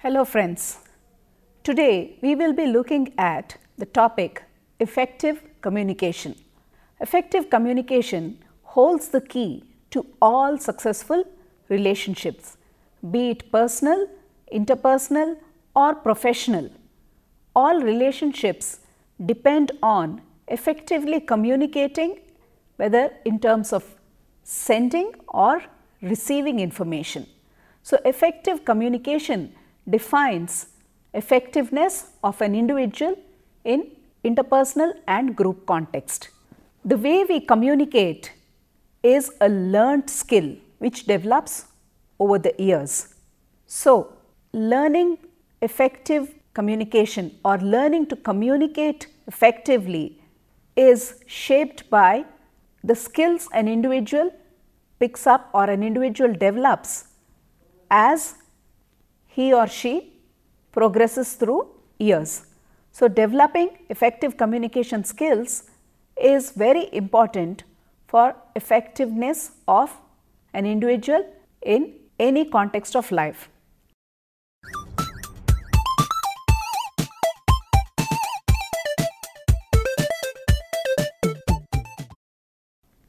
Hello friends, today we will be looking at the topic effective communication. Effective communication holds the key to all successful relationships, be it personal, interpersonal or professional. All relationships depend on effectively communicating, whether in terms of sending or receiving information. So, effective communication defines effectiveness of an individual in interpersonal and group context. The way we communicate is a learned skill which develops over the years. So, learning effective communication or learning to communicate effectively is shaped by the skills an individual picks up or an individual develops as he or she progresses through years. So, developing effective communication skills is very important for effectiveness of an individual in any context of life.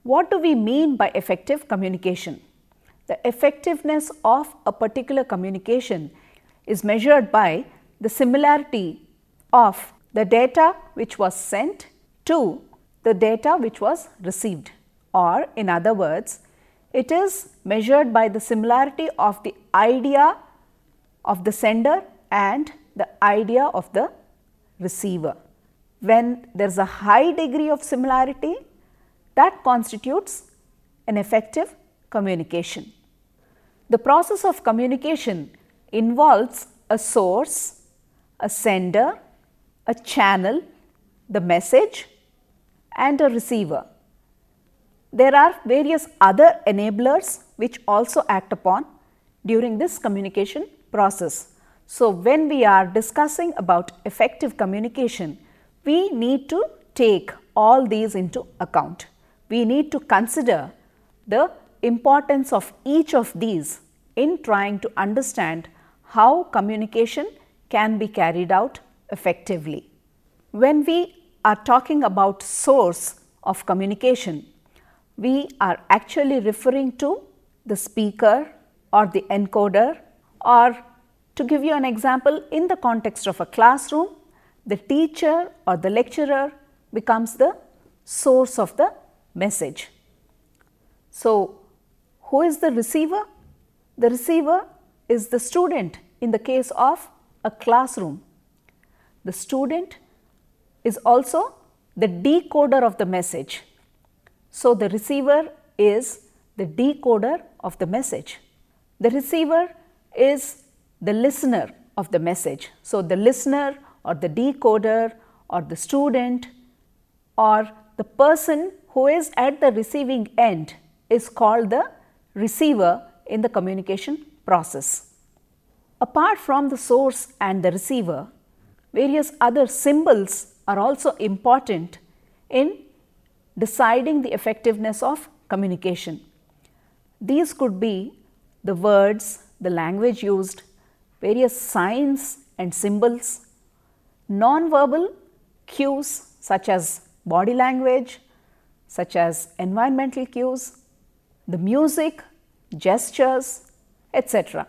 What do we mean by effective communication? The effectiveness of a particular communication is measured by the similarity of the data which was sent to the data which was received, or in other words, it is measured by the similarity of the idea of the sender and the idea of the receiver. When there is a high degree of similarity, that constitutes an effective communication. The process of communication involves a source, a sender, a channel, the message and a receiver. There are various other enablers which also act upon during this communication process. So, when we are discussing about effective communication, we need to take all these into account. We need to consider the importance of each of these in trying to understand how communication can be carried out effectively. When we are talking about source of communication, we are actually referring to the speaker or the encoder, or to give you an example, in the context of a classroom, the teacher or the lecturer becomes the source of the message. So, who is the receiver? The receiver is the student in the case of a classroom. The student is also the decoder of the message. So, the receiver is the decoder of the message. The receiver is the listener of the message. So, the listener or the decoder or the student or the person who is at the receiving end is called the receiver in the communication process. Apart from the source and the receiver, various other symbols are also important in deciding the effectiveness of communication. These could be the words, the language used, various signs and symbols, nonverbal cues such as body language, such as environmental cues, the music, gestures, etc.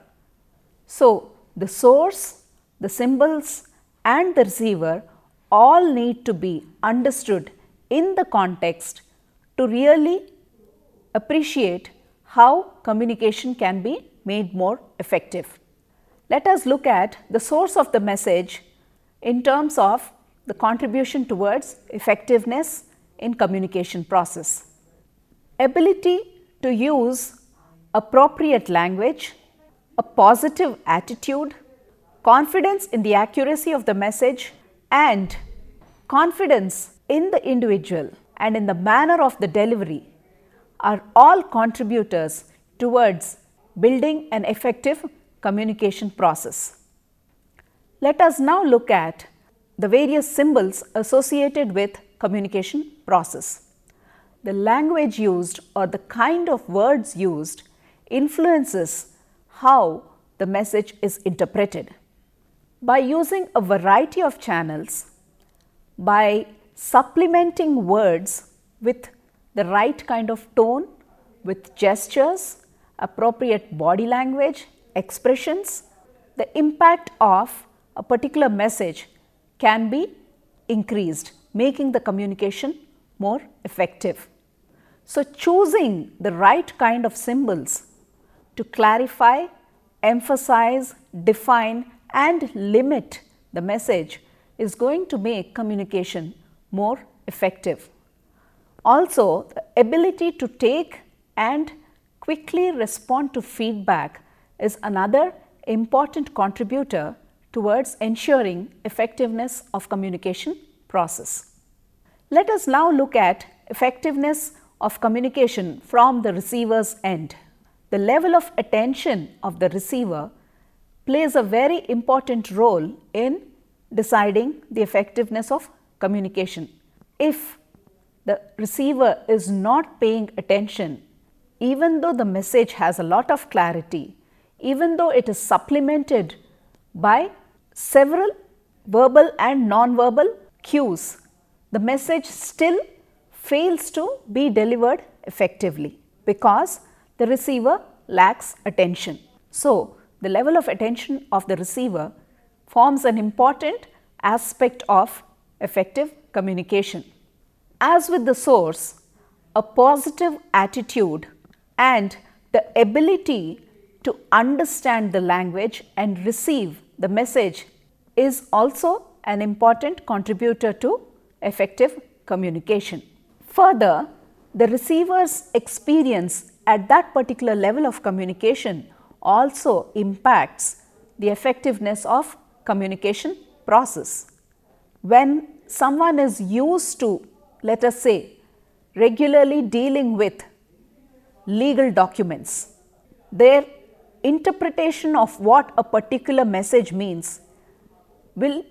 So, the source, the symbols and the receiver all need to be understood in the context to really appreciate how communication can be made more effective. Let us look at the source of the message in terms of the contribution towards effectiveness in communication process. Ability to use appropriate language, a positive attitude, confidence in the accuracy of the message and confidence in the individual and in the manner of the delivery are all contributors towards building an effective communication process. Let us now look at the various symbols associated with communication process. The language used or the kind of words used influences how the message is interpreted. By using a variety of channels, by supplementing words with the right kind of tone, with gestures, appropriate body language, expressions, the impact of a particular message can be increased, making the communication more effective. So, choosing the right kind of symbols to clarify, emphasize, define and limit the message is going to make communication more effective. Also, the ability to take and quickly respond to feedback is another important contributor towards ensuring effectiveness of communication process. Let us now look at effectiveness of communication from the receiver's end. The level of attention of the receiver plays a very important role in deciding the effectiveness of communication. If the receiver is not paying attention, even though the message has a lot of clarity, even though it is supplemented by several verbal and non-verbal cues, the message still fails to be delivered effectively because the receiver lacks attention. So, the level of attention of the receiver forms an important aspect of effective communication. As with the source, a positive attitude and the ability to understand the language and receive the message is also an important contributor to effective communication. Further, the receiver's experience at that particular level of communication also impacts the effectiveness of communication process. When someone is used to, let us say, regularly dealing with legal documents, their interpretation of what a particular message means will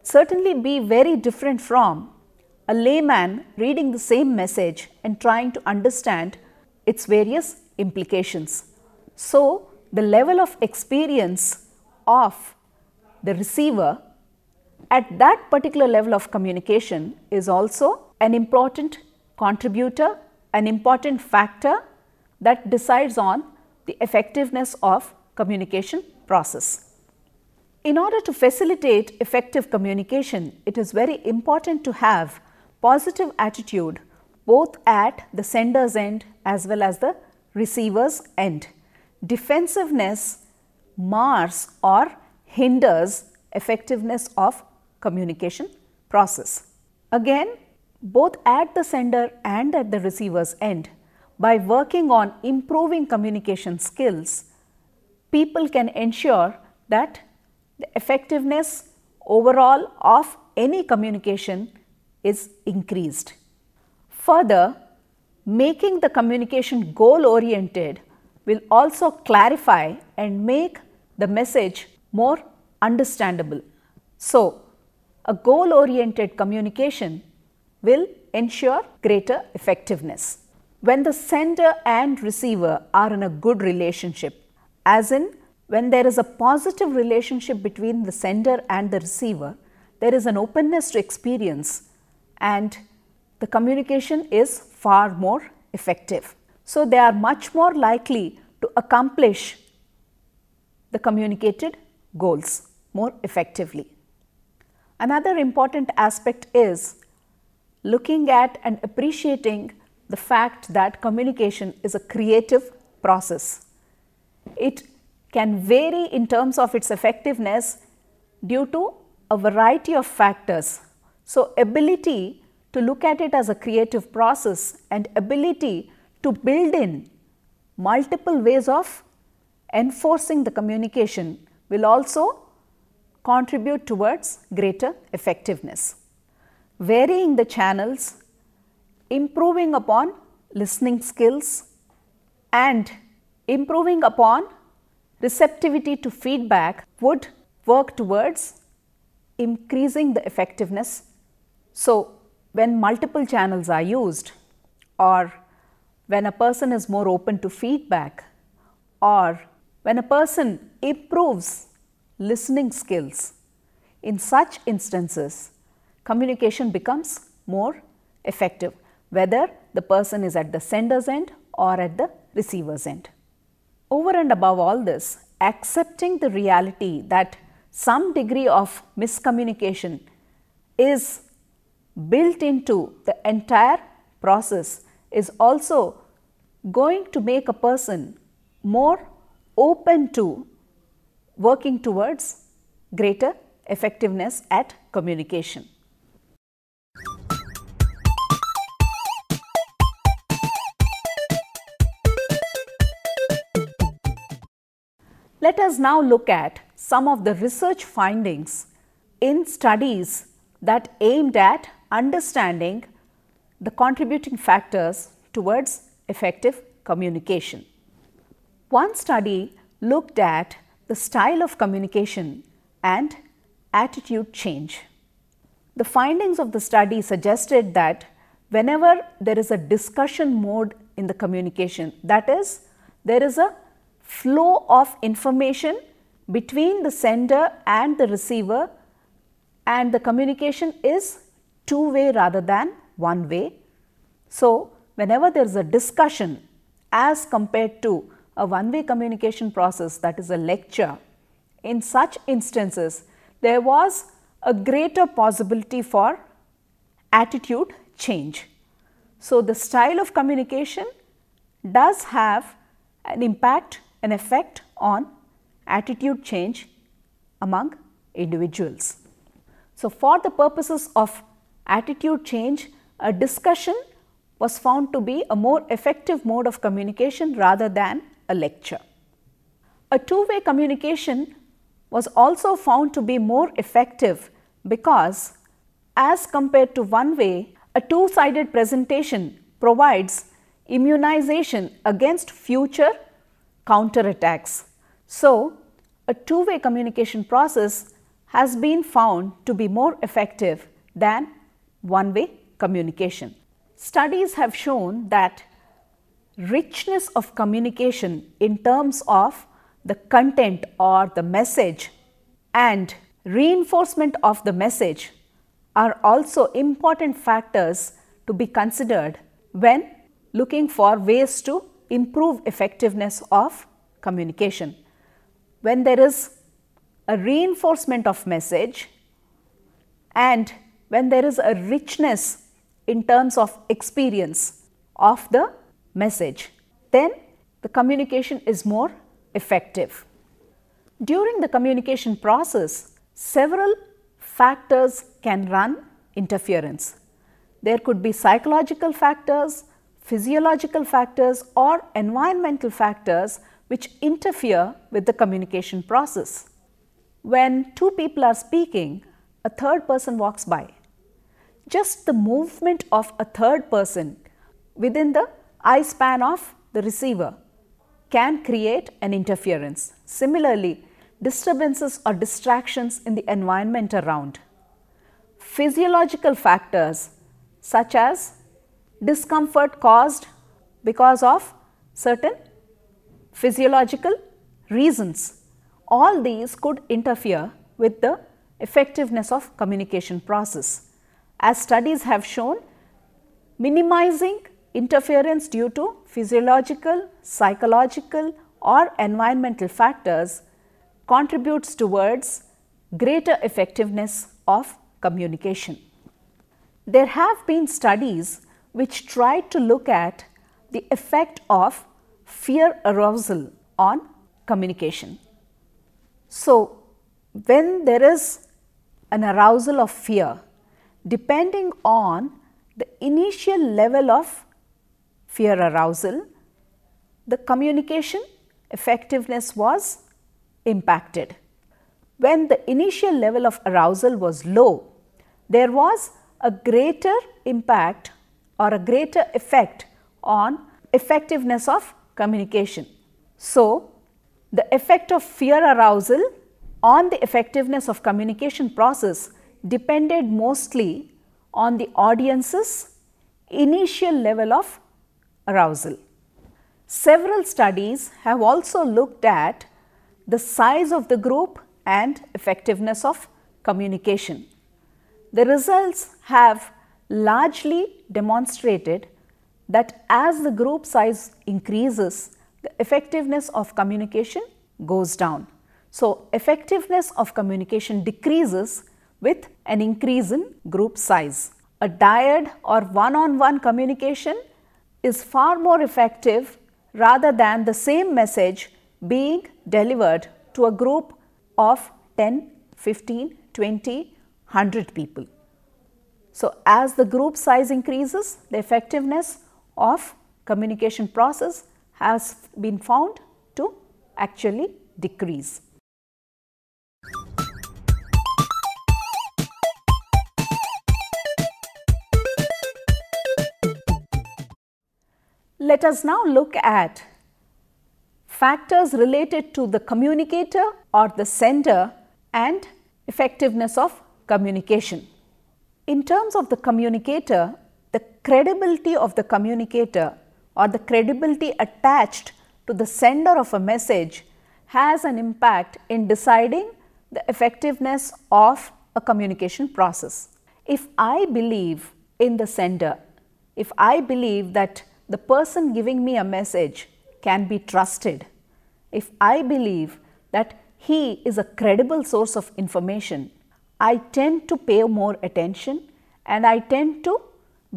certainly be very different from a layman reading the same message and trying to understand its various implications. So, the level of experience of the receiver at that particular level of communication is also an important contributor, an important factor that decides on the effectiveness of communication process. In order to facilitate effective communication, it is very important to have positive attitude both at the sender's end as well as the receiver's end. Defensiveness mars or hinders effectiveness of communication process. Again, both at the sender and at the receiver's end, by working on improving communication skills, people can ensure that the effectiveness overall of any communication is increased. Further, making the communication goal oriented will also clarify and make the message more understandable. So, a goal oriented communication will ensure greater effectiveness. When the sender and receiver are in a good relationship, as in when there is a positive relationship between the sender and the receiver, there is an openness to experience and the communication is far more effective. So, they are much more likely to accomplish the communicated goals more effectively. Another important aspect is looking at and appreciating the fact that communication is a creative process. It can vary in terms of its effectiveness due to a variety of factors. So, ability to look at it as a creative process and ability to build in multiple ways of enforcing the communication will also contribute towards greater effectiveness. Varying the channels, improving upon listening skills and improving upon receptivity to feedback would work towards increasing the effectiveness. So, when multiple channels are used, or when a person is more open to feedback, or when a person improves listening skills. In such instances, communication becomes more effective, whether the person is at the sender's end or at the receiver's end. Over and above all this, accepting the reality that some degree of miscommunication is built into the entire process is also going to make a person more open to working towards greater effectiveness at communication. Let us now look at some of the research findings in studies that aimed at understanding the contributing factors towards effective communication. One study looked at the style of communication and attitude change. The findings of the study suggested that whenever there is a discussion mode in the communication, that is, there is a flow of information between the sender and the receiver, and the communication is two-way rather than one-way. So, whenever there is a discussion as compared to a one-way communication process, that is a lecture, in such instances there was a greater possibility for attitude change. So, the style of communication does have an impact, an effect on attitude change among individuals. So, for the purposes of attitude change, a discussion was found to be a more effective mode of communication rather than a lecture. A two-way communication was also found to be more effective because, as compared to one-way, a two-sided presentation provides immunization against future counterattacks. So, a two-way communication process has been found to be more effective than one-way communication. Studies have shown that richness of communication in terms of the content or the message and reinforcement of the message are also important factors to be considered when looking for ways to improve effectiveness of communication. When there is a reinforcement of message and when there is a richness in terms of experience of the message, then the communication is more effective. During the communication process, several factors can run interference. There could be psychological factors, physiological factors or environmental factors which interfere with the communication process. When two people are speaking, a third person walks by. Just the movement of a third person within the eye span of the receiver can create an interference. Similarly, disturbances or distractions in the environment around. Physiological factors such as discomfort caused because of certain physiological reasons. All these could interfere with the effectiveness of communication process. As studies have shown, minimizing interference due to physiological, psychological or environmental factors contributes towards greater effectiveness of communication. There have been studies which try to look at the effect of fear arousal on communication. So, when there is an arousal of fear, depending on the initial level of fear arousal, the communication effectiveness was impacted. When the initial level of arousal was low, there was a greater impact or a greater effect on effectiveness of communication. So, the effect of fear arousal on the effectiveness of communication process depended mostly on the audience's initial level of arousal. Several studies have also looked at the size of the group and effectiveness of communication. The results have largely demonstrated that as the group size increases, the effectiveness of communication goes down. So, effectiveness of communication decreases with an increase in group size. A dyad or one-on-one communication is far more effective rather than the same message being delivered to a group of 10, 15, 20, 100 people. So, as the group size increases, the effectiveness of communication process has been found to actually decrease. Let us now look at factors related to the communicator or the sender and effectiveness of communication. In terms of the communicator, the credibility of the communicator or the credibility attached to the sender of a message has an impact in deciding the effectiveness of a communication process. If I believe in the sender, if I believe that the person giving me a message can be trusted, if I believe that he is a credible source of information, I tend to pay more attention and I tend to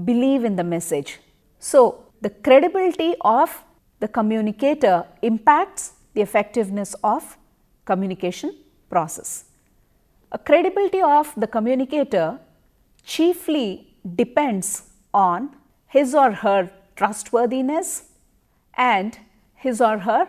believe in the message. So, the credibility of the communicator impacts the effectiveness of communication process. A credibility of the communicator chiefly depends on his or her trustworthiness and his or her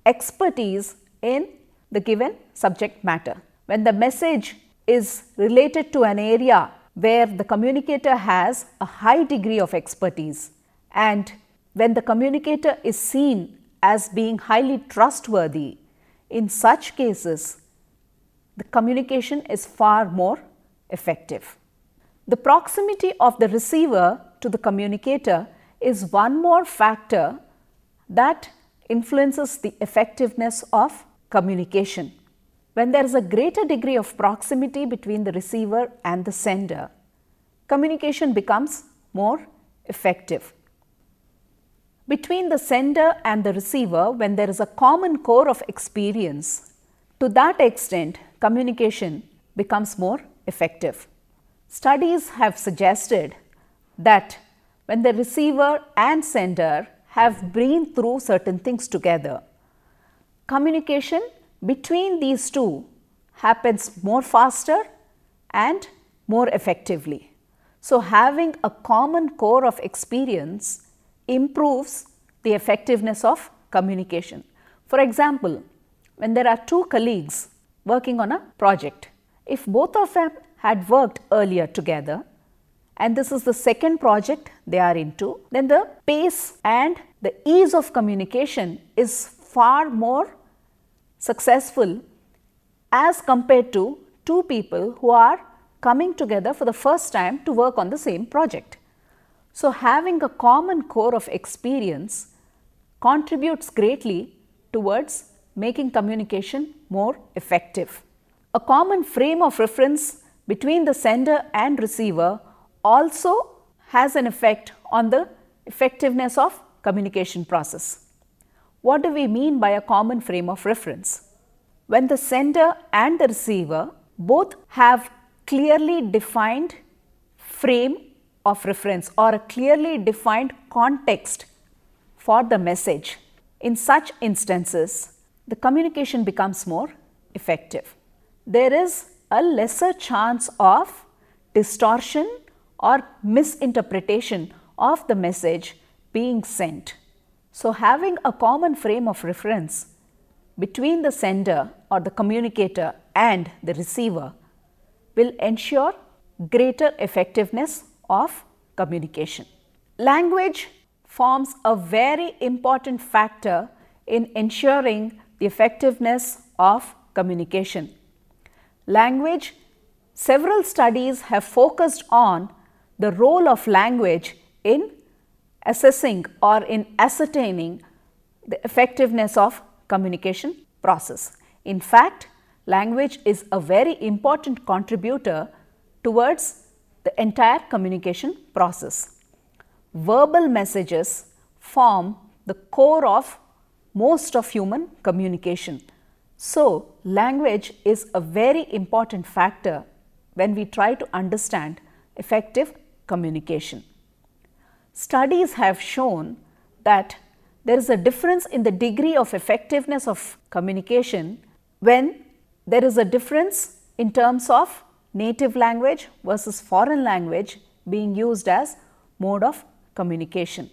expertise in the given subject matter. When the message is related to an area where the communicator has a high degree of expertise and when the communicator is seen as being highly trustworthy, in such cases the communication is far more effective. The proximity of the receiver to the communicator is one more factor that influences the effectiveness of communication. When there is a greater degree of proximity between the receiver and the sender, communication becomes more effective. Between the sender and the receiver, when there is a common core of experience, to that extent communication becomes more effective. Studies have suggested that when the receiver and sender have been through certain things together, communication between these two happens more faster and more effectively. So, having a common core of experience improves the effectiveness of communication. For example, when there are two colleagues working on a project, if both of them had worked earlier together and this is the second project they are into, then the pace and the ease of communication is far more successful as compared to two people who are coming together for the first time to work on the same project. So, having a common core of experience contributes greatly towards making communication more effective. A common frame of reference between the sender and receiver also has an effect on the effectiveness of communication process. What do we mean by a common frame of reference? When the sender and the receiver both have clearly defined frame of reference or a clearly defined context for the message, in such instances the communication becomes more effective. There is a lesser chance of distortion or misinterpretation of the message being sent. So, having a common frame of reference between the sender or the communicator and the receiver will ensure greater effectiveness of communication. Language forms a very important factor in ensuring the effectiveness of communication. Language, several studies have focused on the role of language in assessing or in ascertaining the effectiveness of communication process. In fact, language is a very important contributor towards the entire communication process. Verbal messages form the core of most of human communication. So, language is a very important factor when we try to understand effective communication. Studies have shown that there is a difference in the degree of effectiveness of communication when there is a difference in terms of native language versus foreign language being used as mode of communication.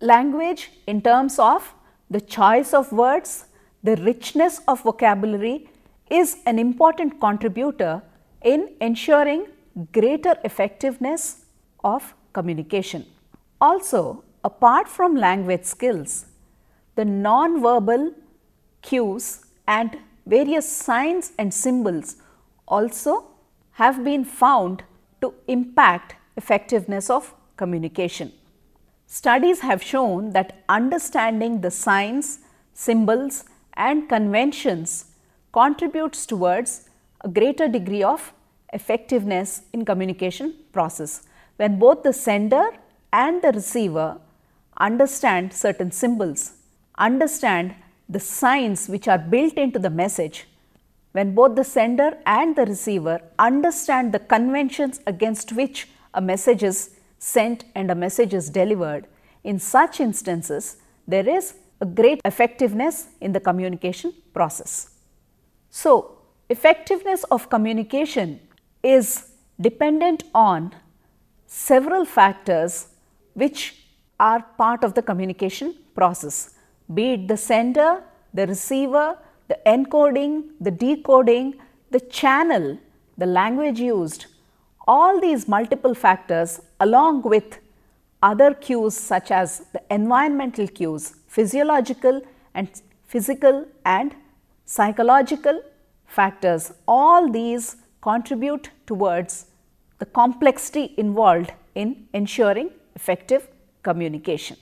Language in terms of the choice of words, the richness of vocabulary is an important contributor in ensuring greater effectiveness of communication. Also, apart from language skills, the non-verbal cues and various signs and symbols also have been found to impact effectiveness of communication. Studies have shown that understanding the signs, symbols and conventions contributes towards a greater degree of effectiveness in communication process. When both the sender and the receiver understand certain symbols, understand the signs which are built into the message, when both the sender and the receiver understand the conventions against which a message is sent and a message is delivered, in such instances there is a great effectiveness in the communication process. So, effectiveness of communication is dependent on several factors which are part of the communication process, be it the sender, the receiver, the encoding, the decoding, the channel, the language used. All these multiple factors along with other cues such as the environmental cues, physiological and physical and psychological factors, all these contribute towards the complexity involved in ensuring effective communication.